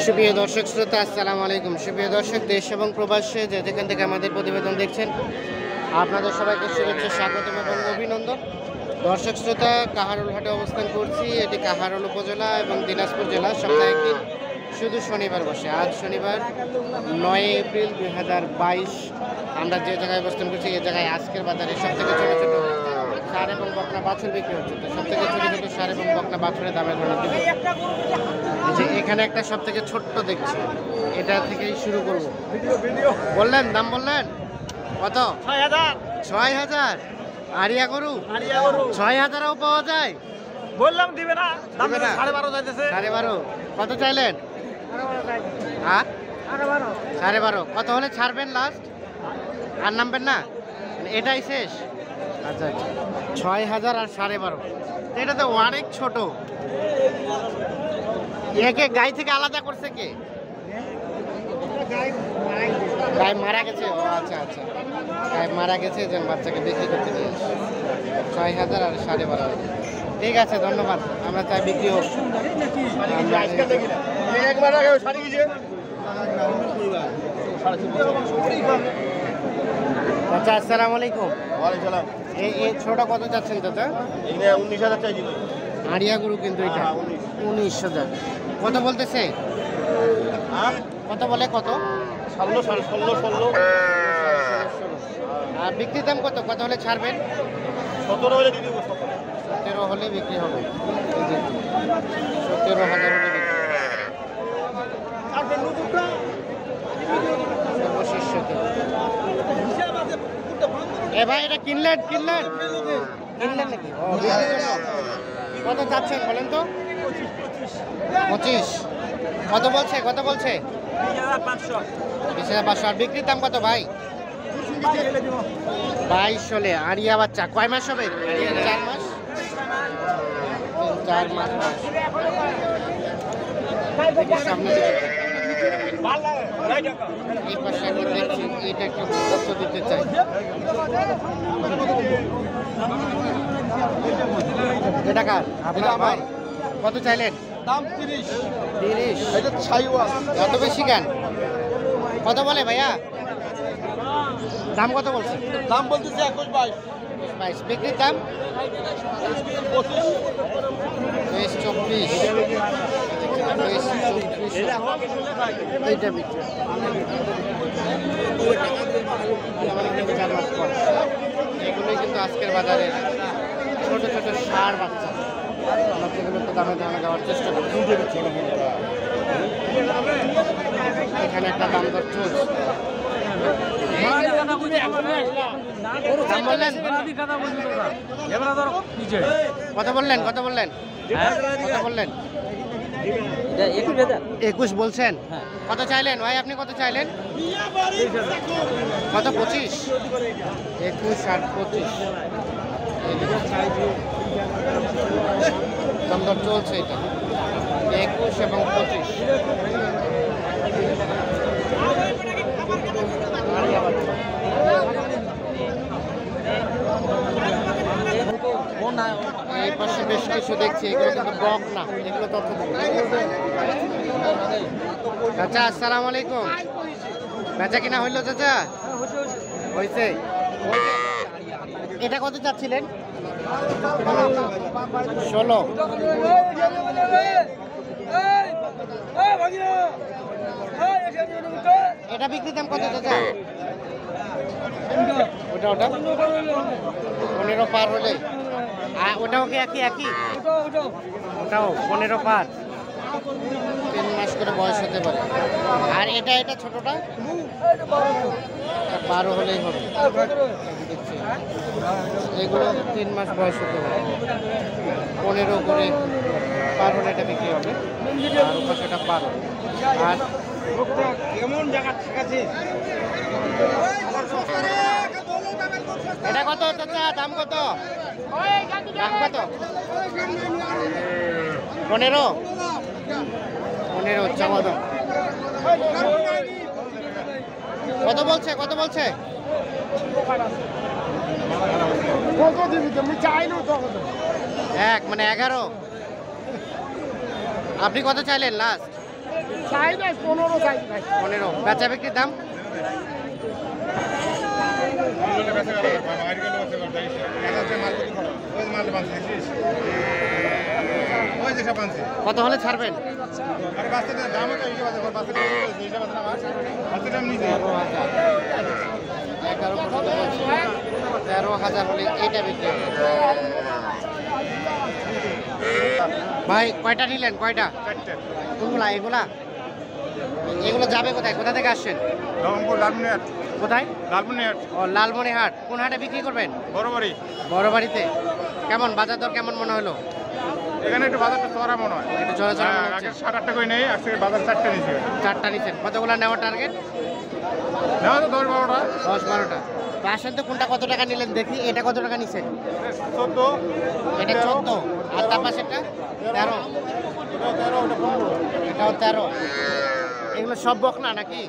সুপ্রিয় দর্শক শ্রোতা, আসসালামু আলাইকুম। সুপ্রিয় দর্শক, দেশ এবং প্রবাসে যেখান থেকে আমাদের প্রতিবেদন দেখছেন, আপনাদের সবাইকে শুভেচ্ছা, স্বাগত এবং অভিনন্দন। দর্শক শ্রোতা, কাহারোল হাটে অবস্থান করছি। এটি কাহারোল উপজেলা এবং দিনাজপুর জেলা। সপ্তাহে একদিন শুধু শনিবার বসে। আজ শনিবার 9 এপ্রিল 2022। আমরা যে জায়গায় অবস্থান করছি এই জায়গায় আজকের বাজারে সবথেকে ছোটো ছোটো সার এবং বকনা বাছুর বিক্রি হচ্ছে। তো সবথেকে ছোটো ছোটো সার এবং বকনা বাছুরের দামের জন্য যে এখানে একটা সব থেকে ছোট্ট দেখছি, এটা থেকেই শুরু করব। বললেন দাম, বললেন কত? 6,000। আরিয়া গরু 6,000ও পাওয়া যায়? বললাম দিবে না, দাম 12.5 যাইতেছে। 12.5 কত চাইলেন? হ্যাঁ 12.5। কত হলে ছাড়বেন লাস্ট? আর নামবেন না, এটাই শেষ? আচ্ছা আচ্ছা, 6,000 আর 12.5। এটা তো অনেক ছোট। একে গাই থেকে আলাদা করছে কে? গাই মারা গেছে? ও আচ্ছা আচ্ছা, গাই মারা গেছে, যেন বাচ্চাকে বিক্রি করতে নিয়ে 6,000 আর 12.5। ঠিক আছে, ধন্যবাদ। আমরা চাই বিক্রি হোক। আচ্ছা, আসসালামু আলাইকুম। এই ছোট কত চাচ্ছেন চাচা? 19,000 চাইছি। আড়িয়া গরু কিন্তু এটা 19,000। কত বলতেছে? কত বলে? কত? 16 আর বিক্রির দাম কত? কত হলে ছাড়বেন? 17 হলে দিয়ে দেবো। 17 হলে বিক্রি হবে। 17,000 হলে বিক্রি। সর্বশেষ 17। এ ভাই, এটা কিনলেন নাকি? কত চাচ্ছেন বলেন তো? 25। কত বলছে? 20,500। আর বিক্রির দাম কত ভাই? 22 হলে। আরিয়া বাচ্চা কয় মাস হবে? 4 মাস। 4 মাস। সামনে এই পাশে আমি দেখছি, এটা একটু তথ্য দিতে চাই। এটা কার? আপনার ভাই? কত চাইলেন? দাম 30। 30। এটা ছাইওয়াল। এত বেশি কেন? কত বলে ভাইয়া? দাম কত বলছে? দাম বলতেছে 21-22। বিক্রির দাম 25। 24। এইটা বিক্রি। এগুলোই কিন্তু আজকের বাজারে ছোট ছোট ষাঁড় বাচ্চা। আমরা সেগুলো তো দামে দেওয়ার চেষ্টা করি। এখানে একটা দাম দর চলছে। কত বললেন? 21 বলছেন? কত চাইলেন ভাই? আপনি কত চাইলেন? কত? 25। 21 আর 25 দাম দর চলছে। এটা 21 এবং 25। এই পাশে বেশ কিছু দেখছি, এগুলো কিন্তু বক না, এগুলো তথ্য দেবো। চাচা, আসসালামু আলাইকুম। বেচা কিনা হইলো চাচা? হয়েছে। এটা কত চাচ্ছিলেন? 16। এটা বিক্রির দাম কত চাচা? ওটা 15 পার হলে। আর ওটাও কি একই? ওটাও 15 পার। 3 মাস করে বয়স হতে পারে। আর এটা ছোটটা 12 হলেই হবে। এগুলো 3 মাস বয়স হতে পারে। 15 করে পার হলে এটা বিক্রি হবে। আর ওপাশে এটা 12। আর কেমন জায়গা ঠিক আছে? এটা কত চাচা? দাম কত? 15 চাওয়া দাম। কত বলছে? এক মানে 11। আপনি কত চাইলেন লাস্ট? চাই ভাই 15 চাই ভাই 15। বেচা বিক্রির দাম কত হলে ছাড়বেন? 13,000 হলে এইটা বিক্রি হবে। ভাই কয়টা নিলেন? কয়টা? কোনগুলা? এগুলা এগুলো যাবে কোথায়? কোথা থেকে আসছেন? কোথায়? ও লালমনিরহাট। কোন হাটে বিক্রি করবেন? বড় বাড়িতে। কেমন বাজার দর কেমন মনে হলো? এখানে একটু বাজারটা চড়া মনে হয়। একটু জোরে জোরে মনে হচ্ছে। 7-8 করে নেই, আজকে বাজার 4টা নিয়েছি। 4টা নিচ্ছেন। কতগুলো নেওয়ার টার্গেট? নেওয়া তো 10-12টা। 10-12টা। তো আসেন তো কোনটা কত টাকা নিলেন দেখি। এটা কত টাকা নিচ্ছেন? 14, এটা 14। আর তার পাশেরটা 13। এটাও 13। এগুলো সব বকনা নাকি?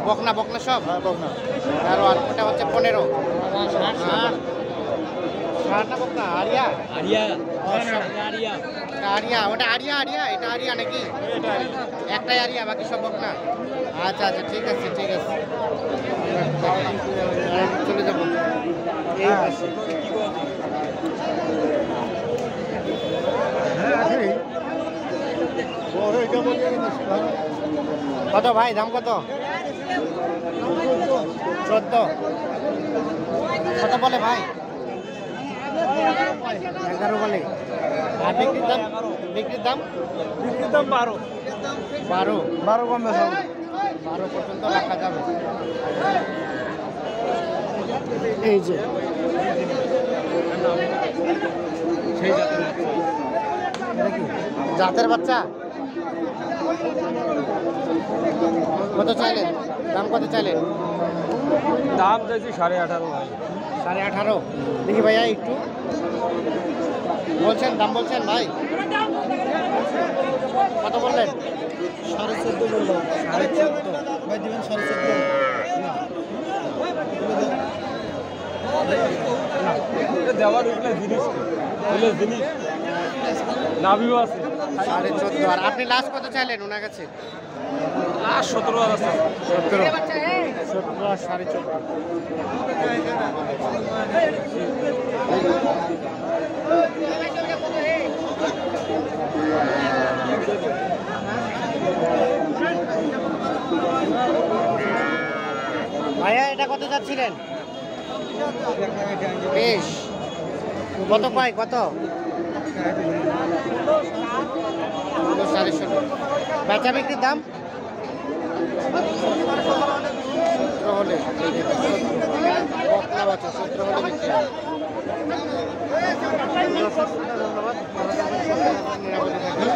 বকনা বকনা সব? 13। আর ওটা হচ্ছে 15। ষাঁড়টা বকনা? আরিয়া? এটা আরিয়া। ওটা আরিয়া আরিয়া? এটা আরিয়া নাকি? একটাই আরিয়া, বাকি সব বকনা? আচ্ছা আচ্ছা, ঠিক আছে ঠিক আছে। চলে যাবো এই পাশে। কত ভাই দাম কত? 14। কত বলে ভাই? 11 বলে। আর বিক্রির দাম? বিক্রির দাম 12 কম বেশি 12 পর্যন্ত রাখা যাবে। এই যে সেই জাতের বাচ্চা। কত চাইলেন? দাম কত চাইলেন? দাম চাইছি 18.5 ভাই। 18.5। দেখি ভাইয়া একটু বলছেন, দাম বলছেন ভাই? কত বললেন? 14.5 বললাম। 14.5 ভাই দিবেন? 14.5 দেওয়ার জিনিস জিনিস নাভিও আছে 14.5। আর আপনি লাস্ট কত চাইলেন ওনার কাছে? 17 আছে। 17 আর 14.5। ভাইয়া এটা কত যাচ্ছিলেন? বেশ। কত পাই? কত? 17.5। বেচা বিক্রির দাম 17 হলে বকনা বাচ্চা 17 হলে বিক্রি হয়। ধন্যবাদ। নিরাপদে থাকবেন।